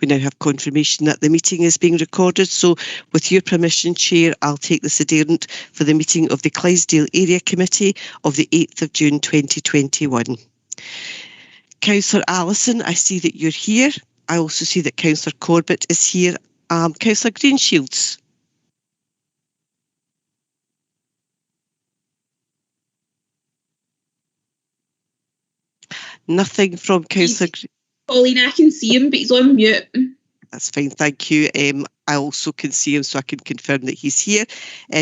We now have confirmation that the meeting is being recorded. So with your permission, Chair, I'll take this adherent for the meeting of the Clydesdale Area Committee of the 8th of June 2021. Councillor Allison, I see that you're here. I also see that Councillor Corbett is here. Councillor Greenshields. Nothing from Councillor... Pauline, I can see him, but he's on mute. That's fine, thank you. I also can see him, so I can confirm that he's here.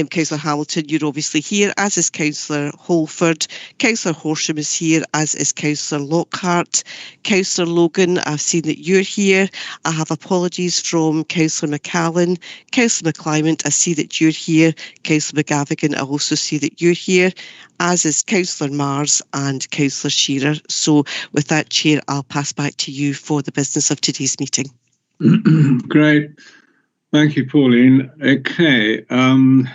Councillor Hamilton, you're obviously here, as is Councillor Holford. Councillor Horsham is here, as is Councillor Lockhart. Councillor Logan, I've seen that you're here. I have apologies from Councillor McCallan. Councillor McClymont, I see that you're here. Councillor McGavigan, I also see that you're here, as is Councillor Mars and Councillor Shearer. So with that, Chair, I'll pass back to you for the business of today's meeting. Great. Thank you, Pauline. Okay. Let me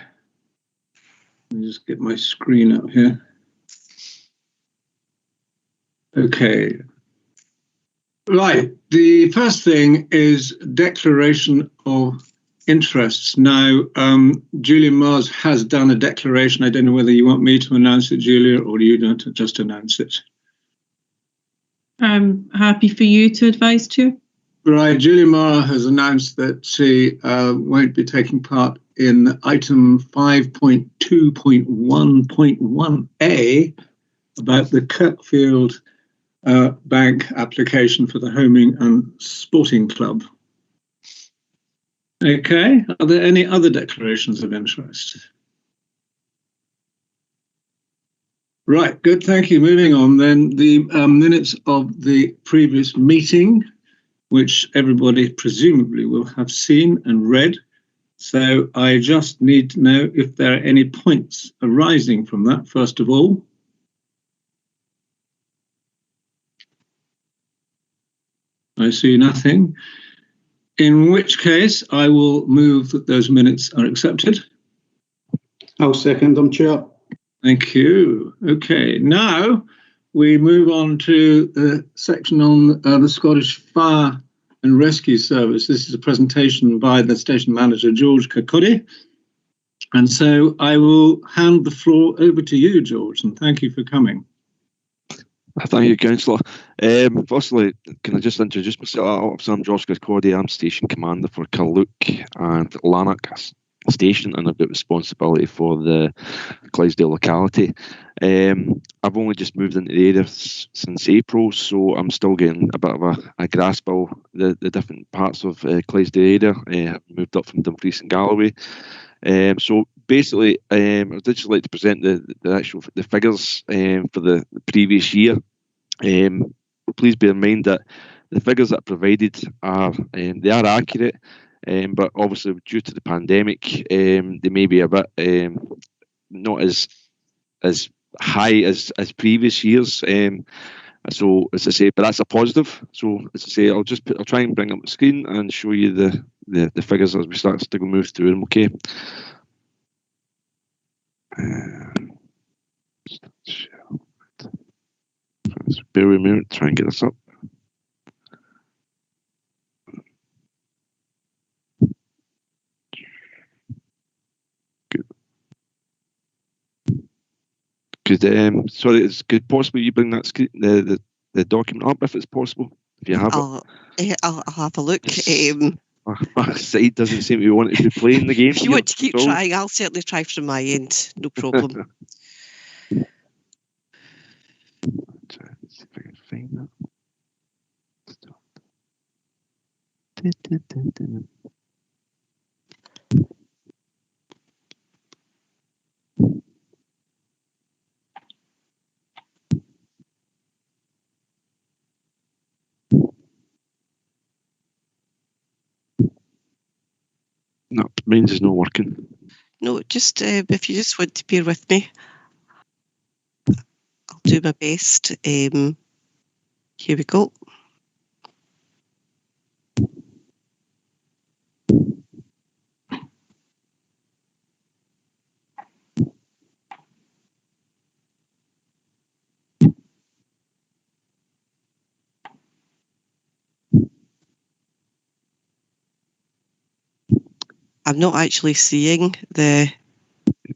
just get my screen up here. Okay. Right. The first thing is declaration of interests. Now, Julia Mars has done a declaration. I don't know whether you want me to announce it, Julia, or do you want to just announce it? I'm happy for you to advise, Chair. Right, Julia Mara has announced that she won't be taking part in item 5.2.1.1a about the Kirkfield Bank application for the Homing and Sporting Club. Okay, are there any other declarations of interest? Right, good, thank you. Moving on then, the minutes of the previous meeting, which everybody presumably will have seen and read. So I just need to know if there are any points arising from that, first of all. I see nothing. In which case, I will move that those minutes are accepted. I'll second them, Chair. Thank you. Okay, now we move on to the section on the Scottish Fire and Rescue Service. This is a presentation by the station manager, George Kirkcaldy. And so I will hand the floor over to you, George, and thank you for coming. Thank you, Councillor. Firstly, can I just introduce myself? I'm George Kirkcaldy. I'm Station Commander for Carluke and Lanark Station, and I've got responsibility for the Clydesdale locality. I've only just moved into the area since April, so I'm still getting a bit of a grasp of the different parts of Clydesdale area. I've moved up from Dumfries and Galloway. So basically, I'd just like to present the figures for the previous year. Please bear in mind that the figures that are provided are they are accurate, but obviously due to the pandemic, they may be a bit not as high as previous years. So as I say, but that's a positive. So as I say, I'll try and bring up the screen and show you the figures as we start to move through them. Okay. Bear with me, try and get this up. Sorry, could possibly you bring that screen, the document up if it's possible, if you have it. I'll have a look. My side doesn't seem to be wanting to be playing the game. If you want to keep trying, I'll certainly try from my end. No problem. Let's see if I can find that. No, mine's is not working. No, just if you just want to bear with me, I'll do my best. Here we go. I'm not actually seeing the.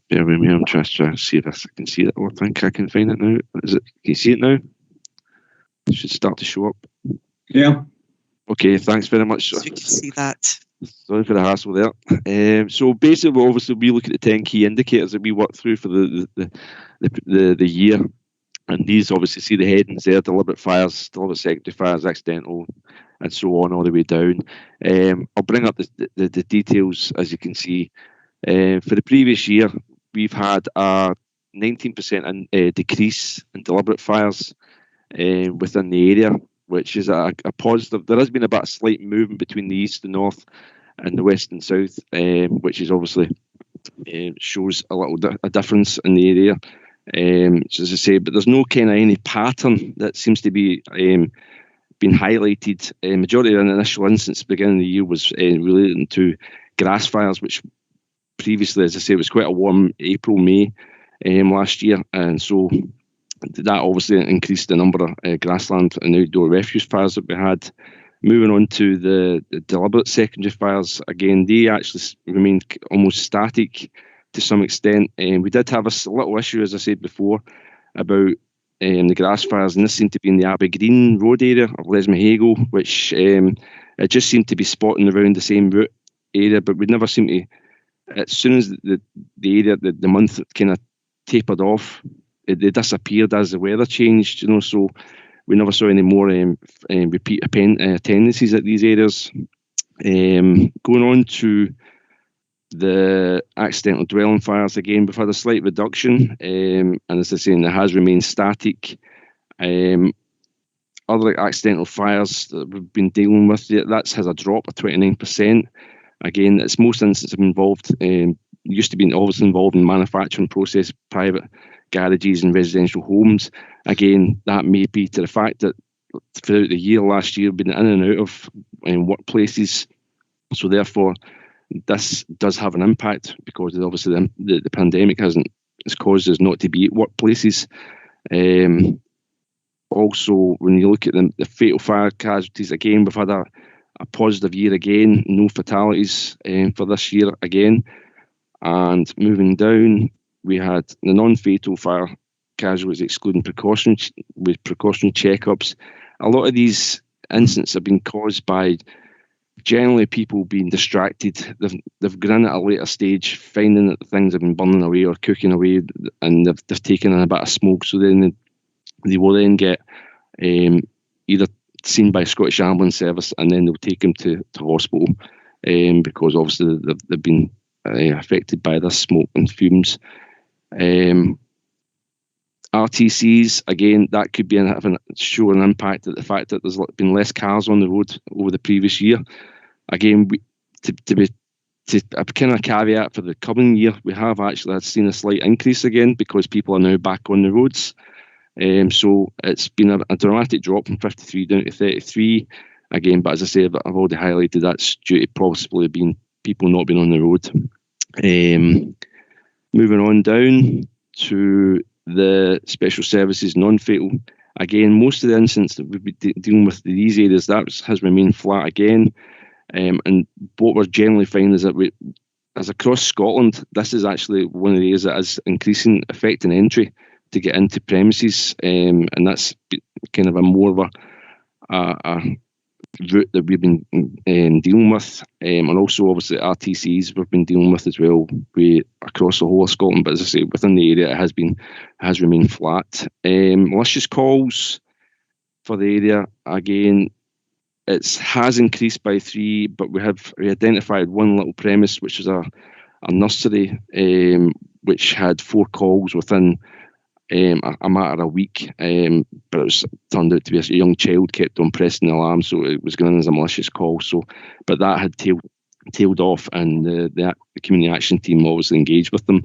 Bear with me, I'm trying to see if I can see it. I think I can find it now. Is it? Can you see it now? It should start to show up. Yeah. Okay, thanks very much. So you can see that. Sorry for the hassle there. So basically, obviously, we look at the 10 key indicators that we work through for the year, and these obviously see the headings there: deliberate fires, deliberate secondary fires, accidental, and so on, all the way down. I'll bring up the details. As you can see, for the previous year, we've had a 19% decrease in deliberate fires within the area, which is a positive. There has been about a slight movement between the east and north and the west and south, which is obviously shows a difference in the area. So as I say, but there's no kind of any pattern that seems to be being highlighted. Majority of the initial incidents at the beginning of the year was relating to grass fires, which previously, as I say, was quite a warm April, May last year, and so that obviously increased the number of grassland and outdoor refuse fires that we had. Moving on to the deliberate secondary fires, again, they actually remained almost static to some extent. We did have a little issue, as I said before, about the grass fires, and this seemed to be in the Abbey Green Road area of Lesmahago, which it just seemed to be spotting around the same route area, but we never seemed to, as soon as the area, the month kind of tapered off, they disappeared as the weather changed, so we never saw any more repeat tendencies at these areas. Going on to the accidental dwelling fires, again, we've had a slight reduction, and as I say, it has remained static. Other accidental fires that we've been dealing with, that has a drop of 29%. Again, it's most instances have involved, used to be obviously involved in manufacturing process, private garages and residential homes. Again, that may be to the fact that throughout the year last year, been in and out of workplaces. So therefore, this does have an impact because obviously the pandemic has caused us not to be at workplaces. Also, when you look at the fatal fire casualties, again, we've had a positive year again, no fatalities for this year again. And moving down, we had the non-fatal fire casualties excluding precautionary checkups. A lot of these incidents have been caused by generally people being distracted. They've gone in at a later stage, finding that things have been burning away or cooking away, and they've taken in a bit of smoke. So then they will then get either seen by Scottish Ambulance Service, and then they'll take them to hospital because obviously they've been affected by this smoke and fumes. RTCs, again, that could be show an impact at the fact that there's been less cars on the road over the previous year. Again, to a kind of caveat for the coming year, we have actually seen a slight increase again because people are now back on the roads. So it's been a dramatic drop from 53 down to 33 again. But as I say, I've already highlighted that's due to possibly being people not being on the road. Moving on down to the special services non-fatal. Again, most of the incidents that we've been dealing with in these areas, that has remained flat again. And what we're generally finding is that as across Scotland, this is actually one of the areas that is increasing affecting entry to get into premises, and that's kind of a more of a route that we've been dealing with, and also obviously RTCs we've been dealing with as well across the whole of Scotland. But as I say, within the area, it has remained flat. Malicious calls for the area, again, it has increased by 3, but we identified one little premise, which is a nursery, which had 4 calls within a matter of a week, but it was turned out to be a young child kept on pressing the alarm, so it was going in as a malicious call. But that had tailed off, and the community action team obviously engaged with them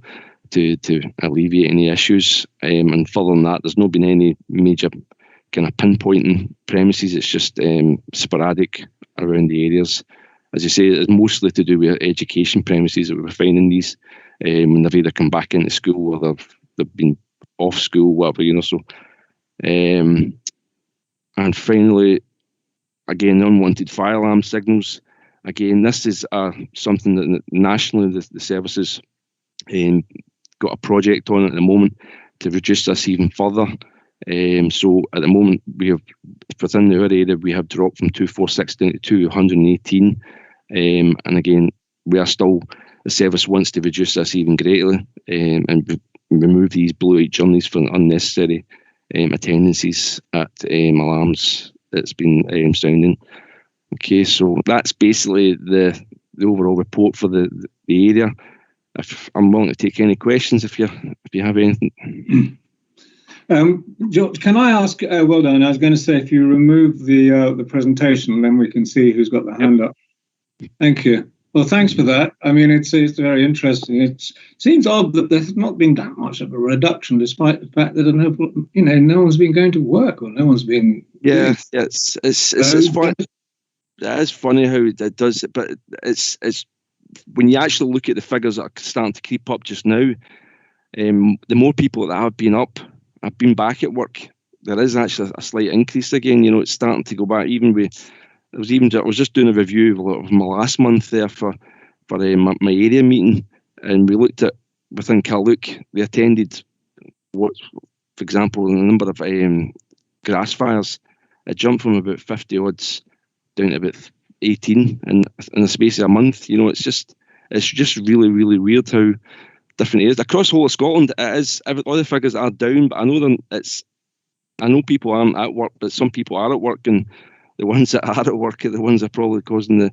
to alleviate any issues. And further than that, there's not been any major kind of pinpointing premises. It's just sporadic around the areas. As you say, it's mostly to do with education premises that we're finding these when they've either come back into school or they've been off school, whatever, so. And finally, again, unwanted fire alarm signals. again, this is something that nationally the services got a project on at the moment to reduce this even further. So at the moment, we have within our area we have dropped from 246 down to 218, and again, we are still, the service wants to reduce this even greatly and remove these blue light journeys for unnecessary attendances at alarms that's been sounding. Okay, so that's basically the overall report for the area. If I'm willing to take any questions if you have anything. George, can I ask? Well done. I was going to say, if you remove the presentation, then we can see who's got the hand up. Thank you. Well, thanks for that. I mean, it's very interesting. It seems odd that there's not been that much of a reduction, despite the fact that no one's been going to work or no one's been. Yeah, it's funny. That is funny how it does it, but it's when you actually look at the figures that are starting to creep up just now. The more people that have been back at work, there is actually a slight increase again. It's starting to go back. I was just doing a review of my last month there for my area meeting, and we looked at within Carluke, they attended for example, the number of grass fires. It jumped from about 50 odds down to about 18 in the space of a month. It's just really, really weird how different areas across the whole of Scotland it is. All the figures are down, but I know people aren't at work, but some people are at work, and the ones that are at work are the ones that are probably causing the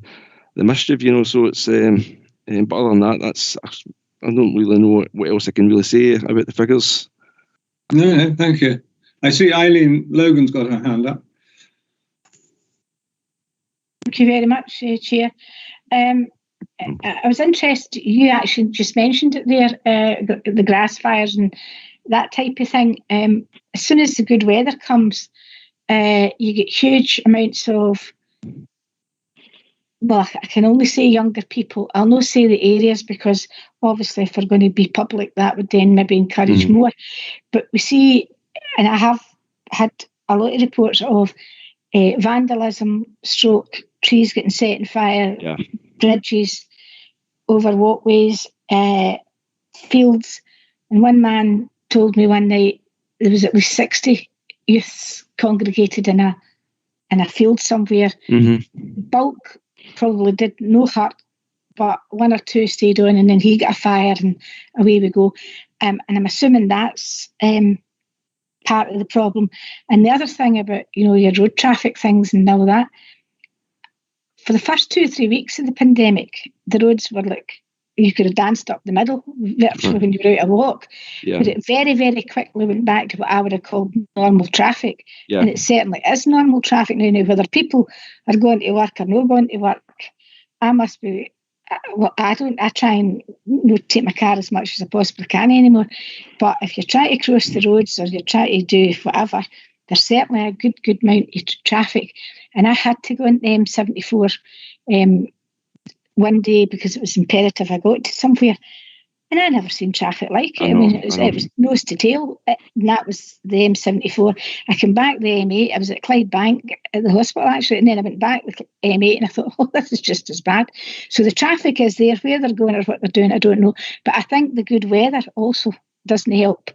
mischief. So it's but other than that, I don't really know what else I can really say about the figures. No, thank you. I see Eileen Logan's got her hand up. Thank you very much, Chair. I was interested, you actually just mentioned it there, the grass fires and that type of thing. As soon as the good weather comes, you get huge amounts of, well, I can only say younger people. I'll not say the areas because obviously if they're going to be public, that would then maybe encourage more. But we see, and I have had a lot of reports of vandalism, trees getting set on fire, bridges, over walkways, fields. And one man told me one night there was at least 60 youths congregated in a field somewhere. Bulk probably did no hurt, but one or two stayed on, and then he got a fire, and away we go. And I'm assuming that's part of the problem. And the other thing about your road traffic things and all that, for the first 2 or 3 weeks of the pandemic, the roads were like you could have danced up the middle virtually when you were out a walk. But it very, very quickly went back to what I would have called normal traffic. And it certainly is normal traffic now. Whether people are going to work or not going to work, I must be, well, I try and not take my car as much as I possibly can anymore. But if you're trying to cross the roads or you're trying to do whatever, there's certainly a good amount of traffic. And I had to go into the M74 one day because it was imperative I got to somewhere, and I never seen traffic like it. It was nose to tail, and that was the M74. I came back the M8. I was at Clydebank at the hospital actually, and then I went back with M8, and I thought, oh, this is just as bad. So the traffic is there. Where they're going or what they're doing, I don't know. But I think the good weather also doesn't help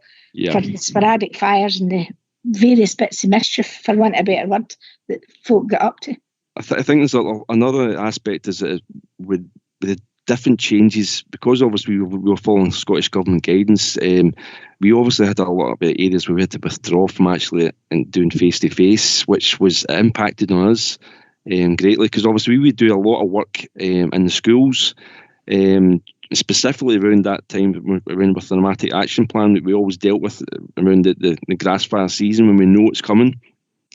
for the sporadic fires and the various bits of mischief, for want of a better word, that folk get up to. I think there's another aspect is that with the different changes, because obviously we were following Scottish Government guidance, we obviously had a lot of areas where we had to withdraw from actually and doing face-to-face, which was impacted on us greatly, because obviously we would do a lot of work in the schools, specifically around that time, around with the thematic action plan that we always dealt with around the grass fire season when we know it's coming.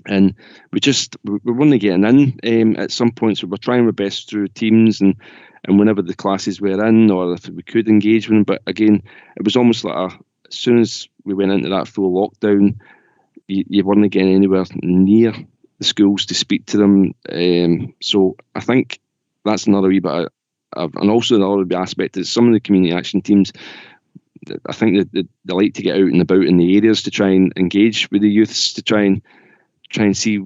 And we're only getting in at some points. So we're trying our best through teams and whenever the classes were in, or if we could engage with them. But again, it was almost like as soon as we went into that full lockdown, you weren't getting anywhere near the schools to speak to them. So I think that's another wee bit and also another aspect is some of the community action teams, I think that they like to get out and about in the areas to try and engage with the youths, to try and see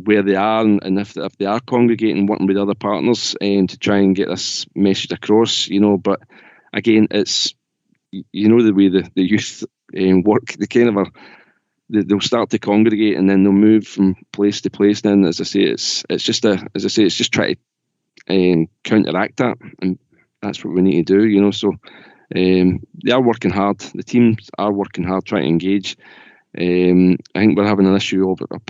where they are, and if they are congregating, working with other partners to try and get this message across, but again, it's, the way the youth work, they kind of are, they'll start to congregate and then they'll move from place to place. Then, as I say, it's just try to counteract that, and that's what we need to do, so they are working hard, the teams are working hard trying to engage. I think we're having an issue up at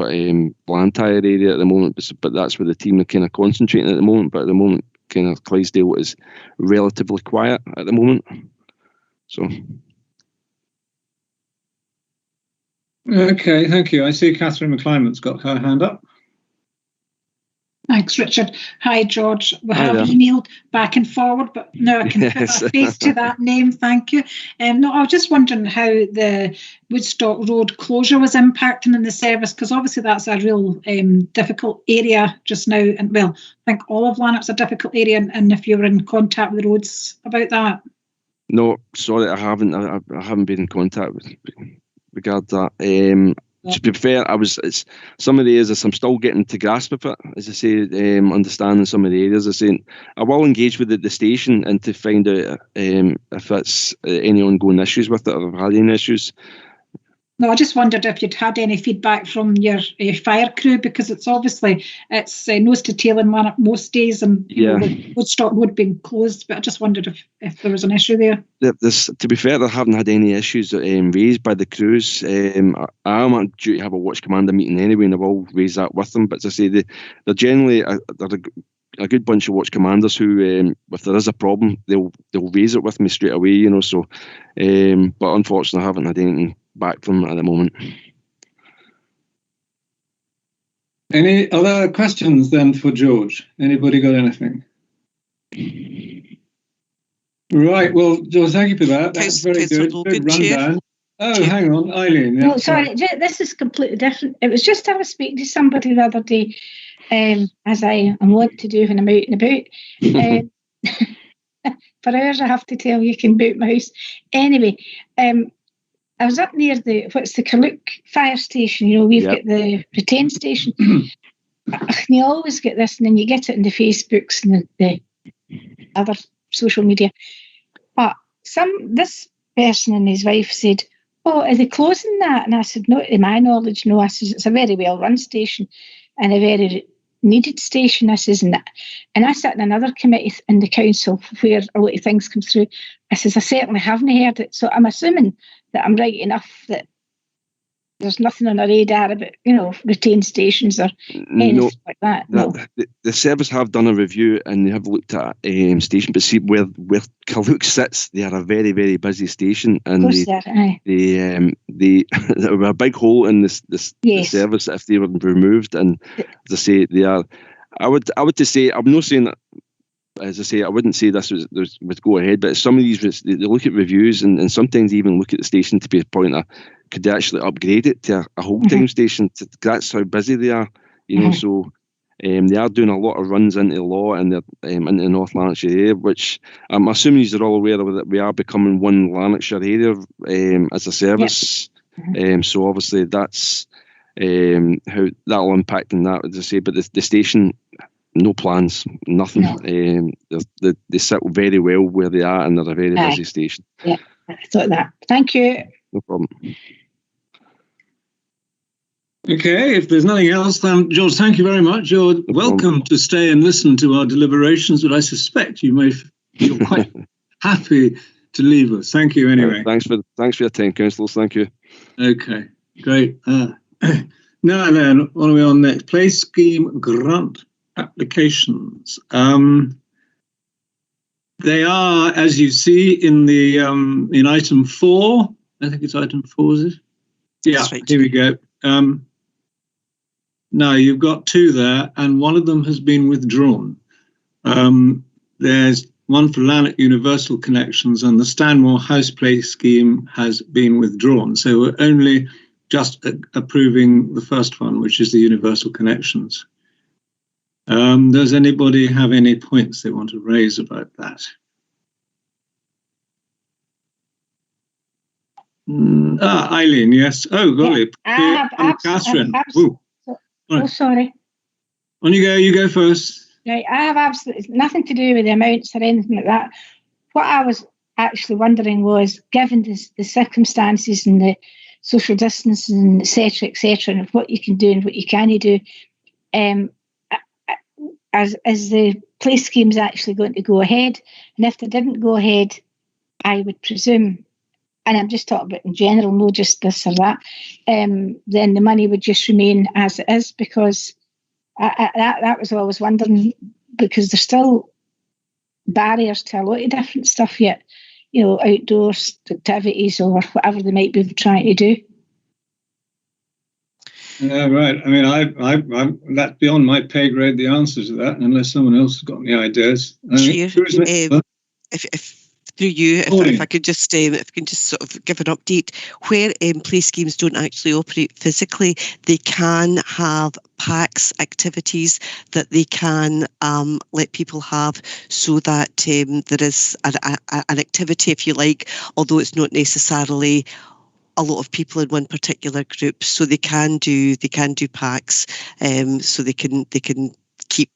Blantyre area at the moment, but that's where the team are kind of concentrating at the moment. But at the moment, kind of Clydesdale is relatively quiet at the moment. So. Okay, thank you. I see Catherine McClymont's got her hand up. Thanks, Richard. Hi, George. We Hi have there. emailed back and forward, but now I can Yes. put a face to that name. Thank you. No, I was just wondering how the Woodstock Road closure was impacting in the service, because obviously that's a real difficult area just now. And well, I think all of Lanark's a difficult area, and if you were in contact with the roads about that. No, sorry, I haven't. I haven't been in contact with regard to that. To be fair, it's some of the areas I'm still getting to grasp of it. As I say, understanding some of the areas. I will engage with the station and to find out if it's any ongoing issues with it, or have had any issues. No, I just wondered if you'd had any feedback from your fire crew, because it's obviously nose to tail in Lanark most days, and the Woodstock Road being closed. But I just wondered if there was an issue there. To be fair, they haven't had any issues raised by the crews. I am due to have a watch commander meeting anyway, and I will raise that with them. But as I say, they're generally they're a good bunch of watch commanders who, if there is a problem, they'll raise it with me straight away. So, but unfortunately, I haven't had anything back from at the moment. Any other questions then for George? Anybody got anything? Right, well, George, thank you for that. That's very good. Good rundown. Oh, hang on, Eileen. Yeah, no, sorry, this is completely different. It was just I was speaking to somebody the other day, as I am wont to do when I'm out and about. For hours, I have to tell you, can boot my house. Anyway, I was up near the Carluke fire station. We've got the retain station. You always get this, and then you get it in the Facebooks and the other social media. But this person and his wife said, "Oh, are they closing that?" And I said, "No, to my knowledge, no." I said, "It's a very well-run station and a very needed station." I says, and I sat in another committee in the council where a lot of things come through. I says, "I certainly haven't heard it." So I'm assuming that I'm right enough that there's nothing on the radar about, retain stations or anything like that. No. The service have done a review and they have looked at station, but see where Carluke sits, they are a very, very busy station, and they were a big hole in the service if they were removed. And as I say, they are. I would just say, I'm not saying that. As I say, I wouldn't say this would go ahead, but some of these, they look at reviews and sometimes even look at the station to be a point of, could they actually upgrade it to a whole-time station? That's how busy they are, so they are doing a lot of runs into the law and into the North Lanarkshire area, which I'm assuming you're all aware of, that we are becoming one Lanarkshire area as a service. So obviously that's how that'll impact on that, as I say, but the station, no plans, nothing. No. They sit very well where they are, and they're a very busy station. Yeah, I thought that. Thank you. No problem. Okay, if there's nothing else, then George, thank you very much. You're welcome to stay and listen to our deliberations, but I suspect you may feel quite happy to leave us. Thank you anyway. Thanks for your time, councillors. Thank you. Okay, great. Now then, what are we on next? Play scheme grant applications. They are, as you see in the in item 4. I think it's item 4, is it? Yeah, right. Here we go. Now you've got 2 there, and one of them has been withdrawn. There's one for Lanark Universal Connections, and the Stanmore House Play scheme has been withdrawn. So we're only just approving the first one, which is the Universal Connections. Does anybody have any points they want to raise about that? Eileen, yes. Oh, golly. Yeah, Catherine. Oh, sorry. On you go. You go first. Right, I have absolutely nothing to do with the amounts or anything like that. What I was actually wondering was, given the circumstances and the social distancing, etc., and what you can do and what you can't do, as the play scheme's actually going to go ahead, and if they didn't go ahead, I would presume, and I'm just talking about in general, not just this or that, then the money would just remain as it is, because that was what I was wondering, because there's still barriers to a lot of different stuff yet, outdoors activities or whatever they might be trying to do. Yeah, right. I mean, I'm that's beyond my pay grade, the answer to that, unless someone else has got any ideas. Chair, if through you, if I could just sort of give an update, where play schemes don't actually operate physically, they can have PAX activities that they can let people have, so that there is an activity, if you like, although it's not necessarily a lot of people in one particular group, so they can do PAX, so they can keep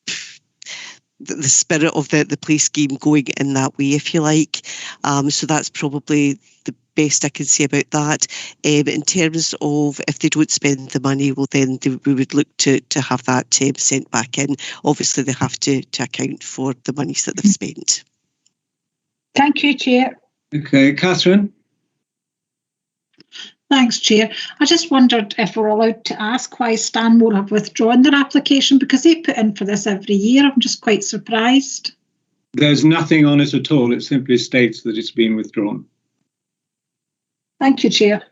the spirit of the play scheme going in that way, if you like. So that's probably the best I can say about that. In terms of if they don't spend the money, well, then we would look to have that sent back in. Obviously, they have to account for the monies that they've spent. Thank you, Chair. Okay, Catherine. Thanks, Chair. I just wondered if we're allowed to ask why Stanmore have withdrawn their application, because they put in for this every year. I'm just quite surprised. There's nothing on it at all. It simply states that it's been withdrawn. Thank you, Chair.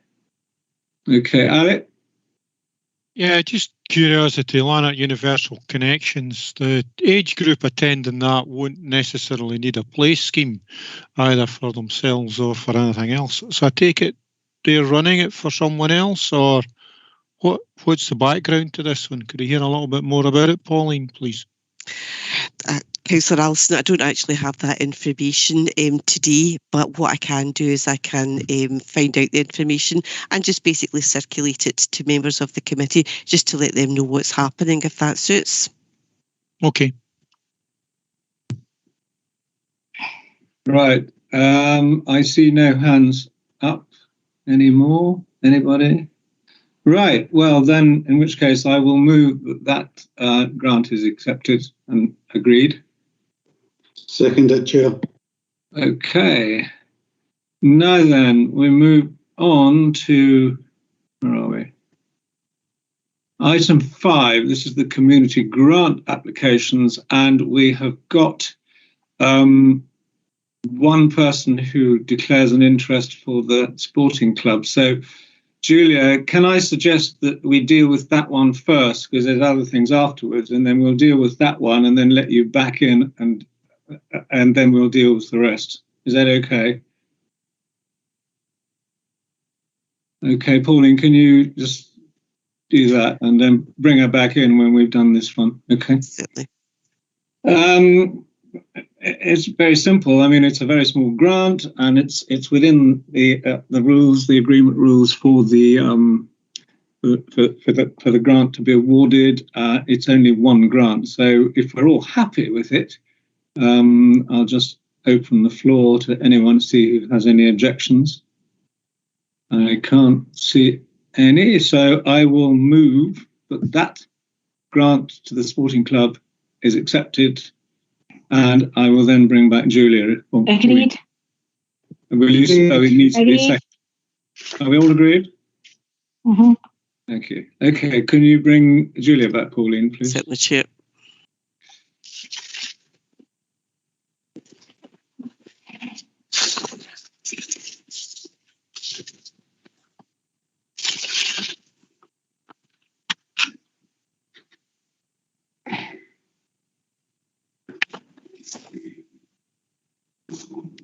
Okay, Alec? Yeah, just curiosity, Lanark Universal Connections, the age group attending that won't necessarily need a play scheme, either for themselves or for anything else. So I take it they're running it for someone else, or what's the background to this one? Could I hear a little bit more about it, Pauline, please? Councillor Alison, I don't actually have that information today, but what I can do is I can find out the information and just basically circulate it to members of the committee, just to let them know what's happening, if that suits. Okay. Right. I see no hands up anymore. Anybody? Right. Well, then, in which case, I will move that grant is accepted and agreed. Seconded, Chair. Okay. Now then, we move on to, where are we? Item 5. This is the community grant applications, and we have got one person who declares an interest for the sporting club. So, Julia, can I suggest that we deal with that one first, because there's other things afterwards, and then we'll deal with that one and then let you back in, and then we'll deal with the rest. Is that okay? Okay, Pauline, can you just do that and then bring her back in when we've done this one? Okay. Certainly. It's very simple. I mean, it's a very small grant, and it's within the rules, the agreement rules for the for the grant to be awarded. It's only one grant, so if we're all happy with it, I'll just open the floor to anyone to see who has any objections. I can't see any, so I will move that grant to the sporting club is accepted, and I will then bring back Julia. Agreed. Will you? Oh, it needs to be a second. Are we all agreed? Mm-hmm. Thank you. Okay, can you bring Julia back, Pauline, please? Certainly, Chair.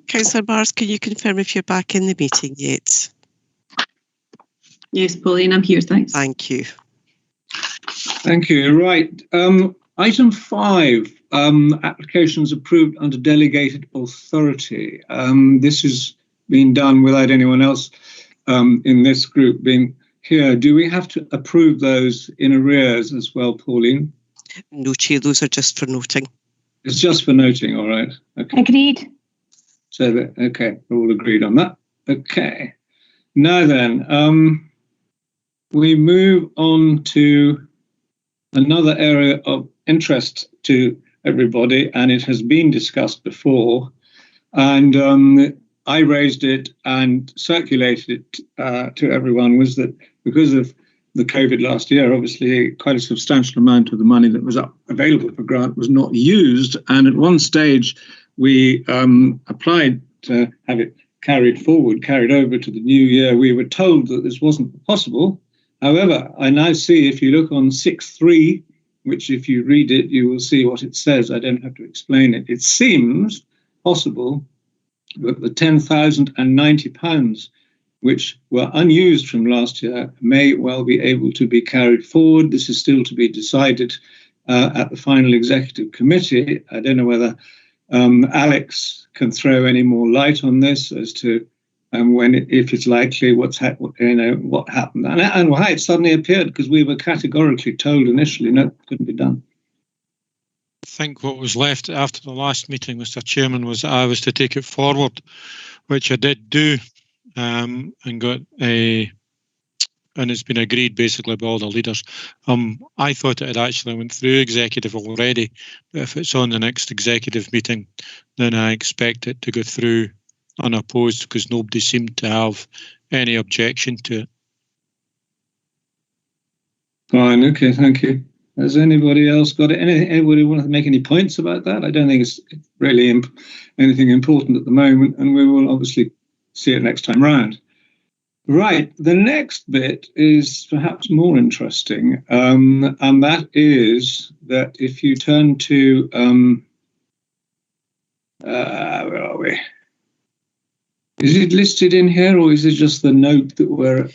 Councillor Bars, can you confirm if you're back in the meeting yet? Yes, Pauline, I'm here, thanks. Thank you. Thank you. Right. Item 5, applications approved under delegated authority. This has been done without anyone else in this group being here, do we have to approve those in arrears as well, Pauline? No, Chair, those are just for noting. It's just for noting, all right. Okay. Agreed. So, okay, we're all agreed on that. Okay. Now then, we move on to another area of interest to everybody, and it has been discussed before. And I raised it and circulated it to everyone, was that because of the COVID last year, obviously quite a substantial amount of the money that was available for grant was not used. And at one stage, we applied to have it carried over to the new year. We were told that this wasn't possible. However, I now see, if you look on 6.3, which if you read it, you will see what it says. I don't have to explain it. It seems possible that the £10,090, which were unused from last year, may well be able to be carried forward. This is still to be decided at the final executive committee. I don't know whether Alex can throw any more light on this as to if it's likely, what happened, and why it suddenly appeared, because we were categorically told initially no, it couldn't be done. I think what was left after the last meeting, Mr. Chairman, was that I was to take it forward, which I did do, and got and it's been agreed basically by all the leaders. I thought it had actually went through executive already, but if it's on the next executive meeting, then I expect it to go through unopposed, because nobody seemed to have any objection to it. Fine, okay, thank you. Has anybody else got it? Anybody want to make any points about that? I don't think it's really anything important at the moment, and we will obviously see it next time round. Right, the next bit is perhaps more interesting, and that is that if you turn to, where are we? Is it listed in here, or is it just the note that we're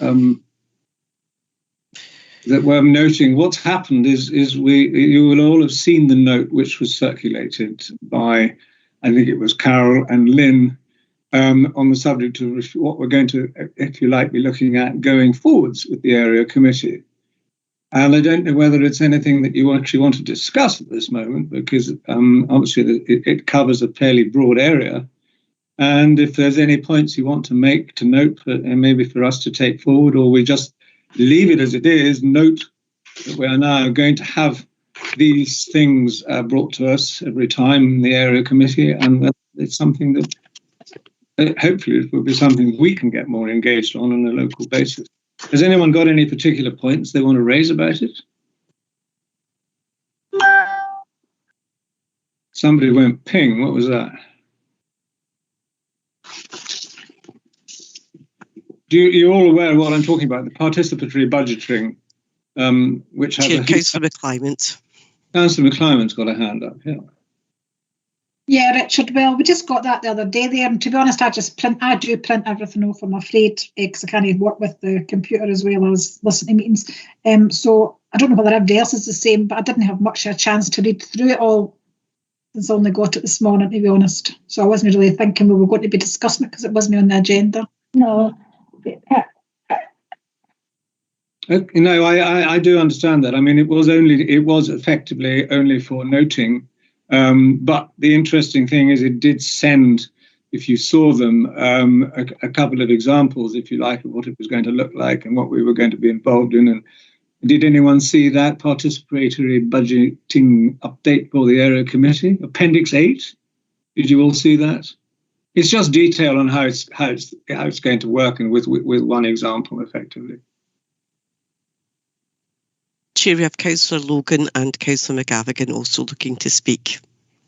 noting? What's happened is you will all have seen the note which was circulated by, I think it was Carol and Lynn, on the subject of what we're going to, if you like, be looking at going forwards with the area committee. And I don't know whether it's anything that you actually want to discuss at this moment, because obviously it covers a fairly broad area. And if there's any points you want to make, to note, and maybe for us to take forward, or we just leave it as it is, note that we are now going to have these things brought to us every time in the area committee, and that it's something that hopefully it will be something we can get more engaged on a local basis. Has anyone got any particular points they want to raise about it? Somebody went ping. What was that? You're all aware of what I'm talking about, the participatory budgeting, which has Councillor McClymont. Councillor McClymont's got a hand up, yeah. Yeah, Richard, well, we just got that the other day there, and to be honest, I do print everything off, I'm afraid, because I can't work with the computer as well as listen to meetings. So I don't know whether everybody else is the same, but I didn't have much of a chance to read through it all since I only got it this morning, to be honest. So I wasn't really thinking we were going to be discussing it because it wasn't on the agenda. No. No, I do understand that. I mean, it was effectively only for noting. But the interesting thing is it did send, if you saw them, a couple of examples, if you like, of what it was going to look like and what we were going to be involved in. And did anyone see that participatory budgeting update for the area committee, Appendix 8? Did you all see that? It's just detail on how it's going to work, and with one example, effectively. Chair, we have Councillor Logan and Councillor McGavigan also looking to speak.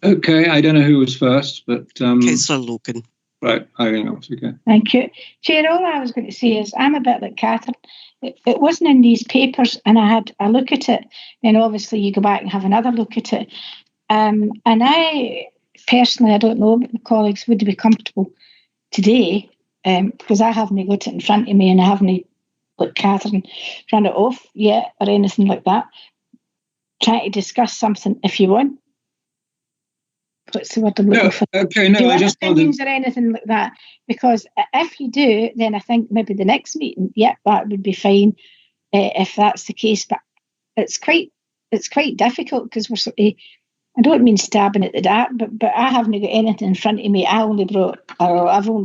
Okay, I don't know who was first, but Councillor Logan. Right, I think that's okay. Thank you. Chair, all I was going to say is I'm a bit like Catherine. It wasn't in these papers, and I had a look at it, and obviously you go back and have another look at it. And I personally, I don't know, but my colleagues would be comfortable today, because I haven't got it in front of me and I haven't, like Catherine, run it off yet or anything like that. Trying to discuss something if you want. what's the word I'm looking for? Okay, Do you no, I want just wanted. opinions or anything like that? Because if you do, then I think maybe the next meeting, that would be fine if that's the case. But it's quite difficult because we're sort of, I don't mean stabbing at the dark, but I haven't got anything in front of me. I've only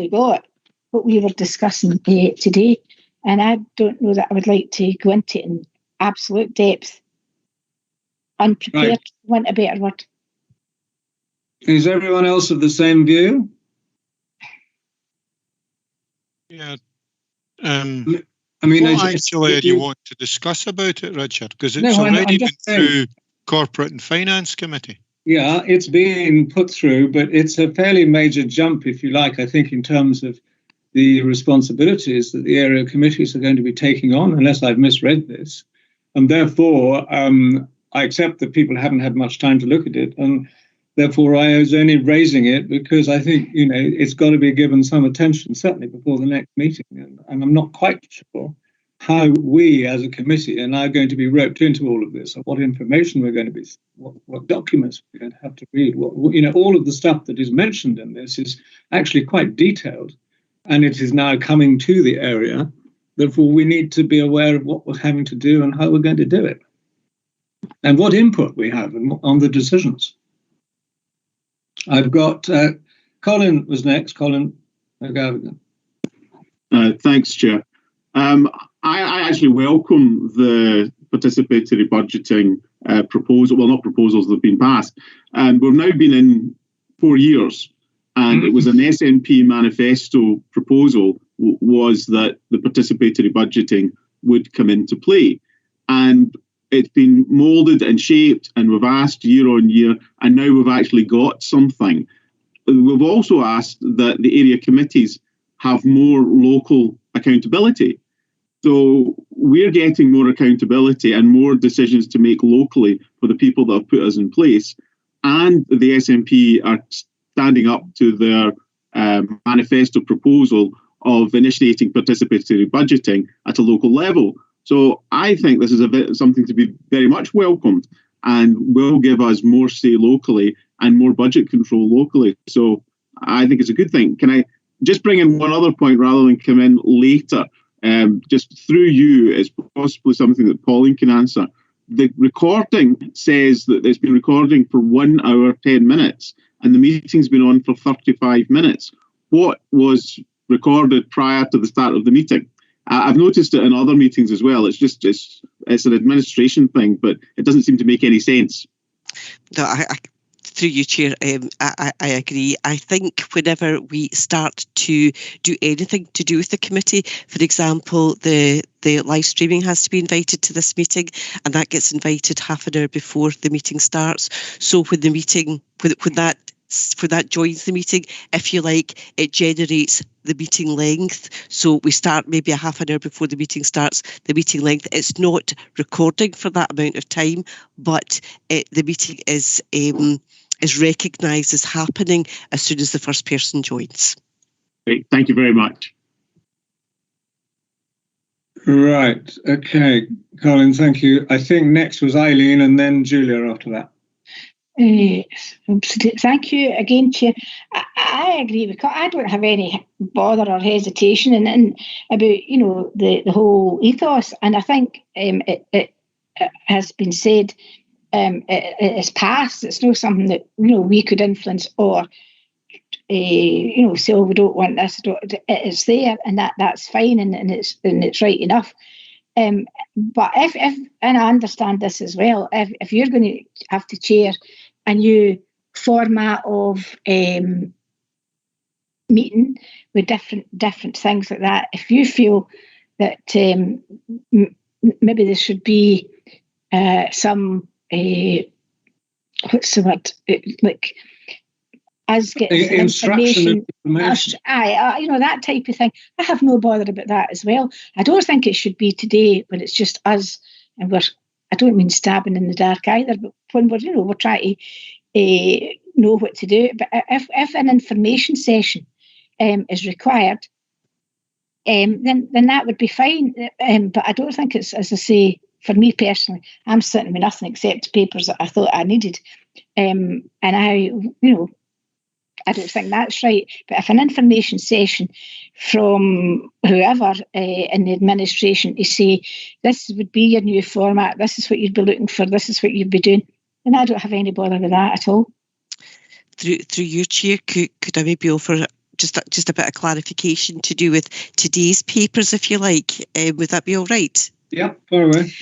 got what we were discussing today, and I don't know that I would like to go into it in absolute depth. Unprepared, Right. want a better word. Is everyone else of the same view? Yeah. I mean, What actually do you want to discuss about it, Richard? Because it's No, I'm already been just saying. through Corporate and Finance Committee. Yeah, it's being put through, but it's a fairly major jump, if you like, I think, in terms of the responsibilities that the area committees are going to be taking on, unless I've misread this. And therefore, I accept that people haven't had much time to look at it. And therefore, I was only raising it because I think, it's got to be given some attention, certainly before the next meeting. And I'm not quite sure how we as a committee are now going to be roped into all of this, or what information we're going to be, what documents we're going to have to read. All of the stuff that is mentioned in this is actually quite detailed, and it is now coming to the area. Therefore, we need to be aware of what we're having to do and how we're going to do it, and what input we have on the decisions. I've got Colin was next. Colin McGavigan. Thanks, Chair. I actually welcome the participatory budgeting proposal. Well, not proposals that have been passed. We've now been in 4 years, and it was an SNP manifesto proposal was that the participatory budgeting would come into play. And it's been moulded and shaped, and we've asked year on year, and now we've actually got something. We've also asked that the area committees have more local accountability. So we're getting more accountability and more decisions to make locally for the people that have put us in place. And the SNP are standing up to their manifesto proposal of initiating participatory budgeting at a local level. So I think this is something to be very much welcomed, and will give us more say locally and more budget control locally. So I think it's a good thing. Can I just bring in one other point rather than come in later? Just through you, it's possibly something that Pauline can answer. The recording says that it's been recording for 1 hour, 10 minutes, and the meeting's been on for 35 minutes. What was recorded prior to the start of the meeting? I've noticed it in other meetings as well. It's an administration thing, but it doesn't seem to make any sense. No, through you, Chair, I agree. I think whenever we start to do anything to do with the committee, for example, the live streaming has to be invited to this meeting, and that gets invited half an hour before the meeting starts. So when the meeting, when that joins the meeting, if you like, it generates the meeting length. So we start maybe a half an hour before the meeting starts, the meeting length. It's not recording for that amount of time, but the meeting is recognised as happening as soon as the first person joins. Great. Thank you very much. Right. Okay, Colin, thank you. I think next was Eileen and then Julia after that. Thank you again, Chair. I agree because I don't have any bother or hesitation in about the whole ethos, and I think it has been said. It is passed. It's not something that we could influence or say, oh, we don't want this. It's there, and that's fine, and it's right enough. But if and I understand this as well, if you're going to have to chair a new format of meeting with different things like that, if you feel that maybe there should be some what's the word, like us getting information, that type of thing. I have no bother about that as well. I don't think it should be today when it's just us, and I don't mean stabbing in the dark either, but when we're trying to know what to do. But if an information session is required, then that would be fine. But I don't think it's, as I say, for me personally, I'm sitting with nothing except papers that I thought I needed. And I don't think that's right. But if an information session from whoever in the administration to say, this would be your new format, this is what you'd be looking for, this is what you'd be doing, then I don't have any bother with that at all. Through you, Chair, could I maybe offer just a bit of clarification to do with today's papers, if you like? Would that be all right? Yeah, far away.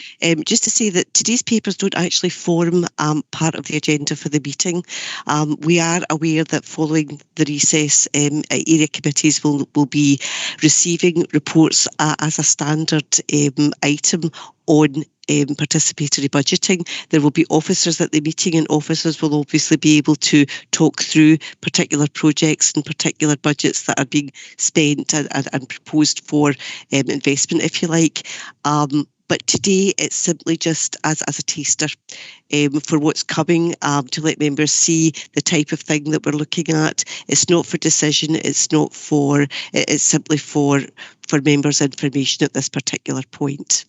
Just to say that today's papers don't actually form part of the agenda for the meeting. We are aware that following the recess, area committees will be receiving reports as a standard item on participatory budgeting. There will be officers at the meeting, and officers will obviously be able to talk through particular projects and particular budgets that are being spent and proposed for investment, if you like. But today it's simply just as a taster for what's coming, to let members see the type of thing that we're looking at. It's not for decision. It's simply for members' information at this particular point.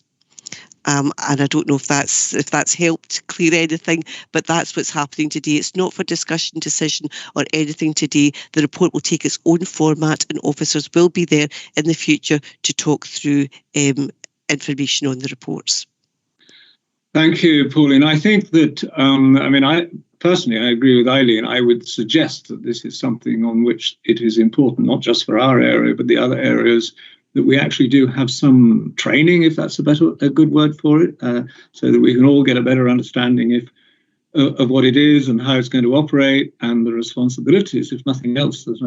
And I don't know if that's helped clear anything, but that's what's happening today. It's not for discussion, decision, or anything today. The report will take its own format, and officers will be there in the future to talk through information on the reports. Thank you, Pauline. I think that, I personally agree with Eileen. I would suggest that this is something on which it is important, not just for our area, but the other areas, that we actually do have some training, if that's a good word for it, so that we can all get a better understanding of what it is and how it's going to operate, and the responsibilities, if nothing else, that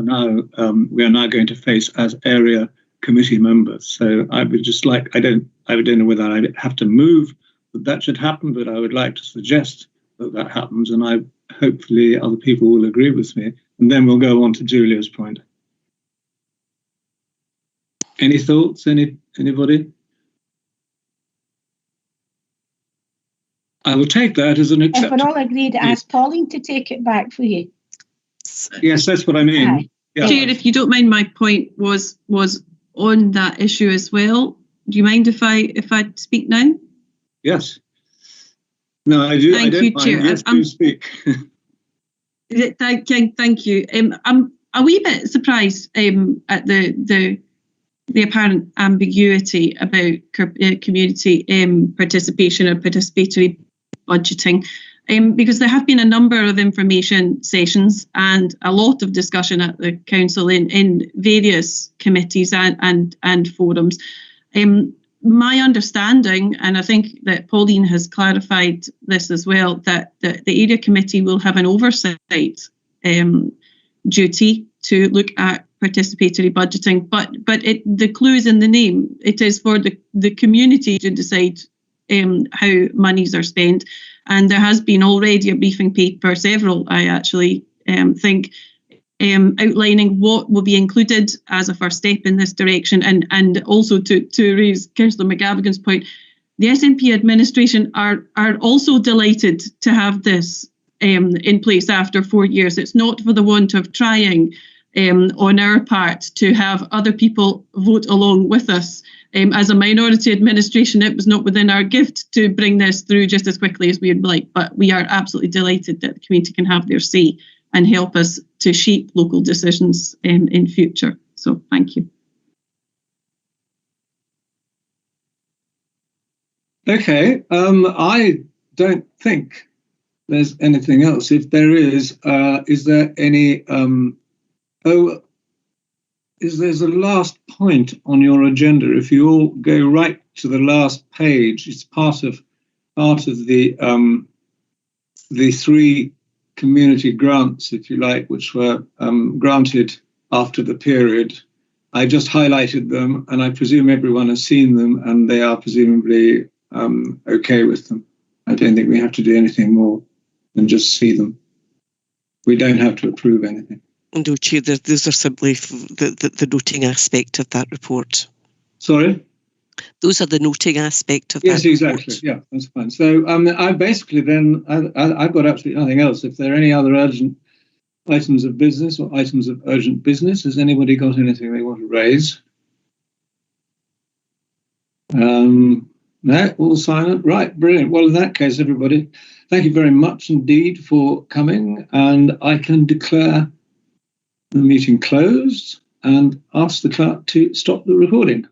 we are now going to face as area committee members. So I would just I don't know whether I'd have to move that should happen, but I would like to suggest that happens, and hopefully other people will agree with me, and then we'll go on to Julia's point. Any thoughts? Anybody? I will take that as an acceptance. If we're all agreed, ask Pauline to take it back for you. Yes, that's what I mean. Yeah. Chair, if you don't mind, my point was on that issue as well. Do you mind if I speak now? Yes. No, I do. Thank you, Chair. Yes, do speak. Thank you. I'm a wee bit surprised at the apparent ambiguity about community participation or participatory budgeting, because there have been a number of information sessions and a lot of discussion at the council in various committees and forums. My understanding, and I think that Pauline has clarified this as well, that the area committee will have an oversight duty to look at participatory budgeting, but the clue is in the name. It is for the community to decide how monies are spent, and there has been already a briefing paper, several I actually think, outlining what will be included as a first step in this direction, and also to raise Councillor McGavigan's point, the SNP administration are also delighted to have this in place after 4 years. It's not for the want of trying on our part to have other people vote along with us. As a minority administration, it was not within our gift to bring this through just as quickly as we would like, but we are absolutely delighted that the community can have their say and help us to shape local decisions in future. So thank you. Okay, I don't think there's anything else. If there is there any... there's a last point on your agenda. If you all go right to the last page, it's part of the 3 community grants, if you like, which were granted after the period. I just highlighted them, and I presume everyone has seen them, and they are presumably okay with them. I don't think we have to do anything more than just see them. We don't have to approve anything. No, Chair, those are simply the noting aspect of that report. Sorry? Those are the noting aspect of yes, that exactly. report. Yeah, that's fine. So I basically then, I've got absolutely nothing else. If there are any other urgent items of business or items of urgent business, has anybody got anything they want to raise? No, all silent. Right, brilliant. Well, in that case, everybody, thank you very much indeed for coming, and I can declare the meeting closed and ask the clerk to stop the recording.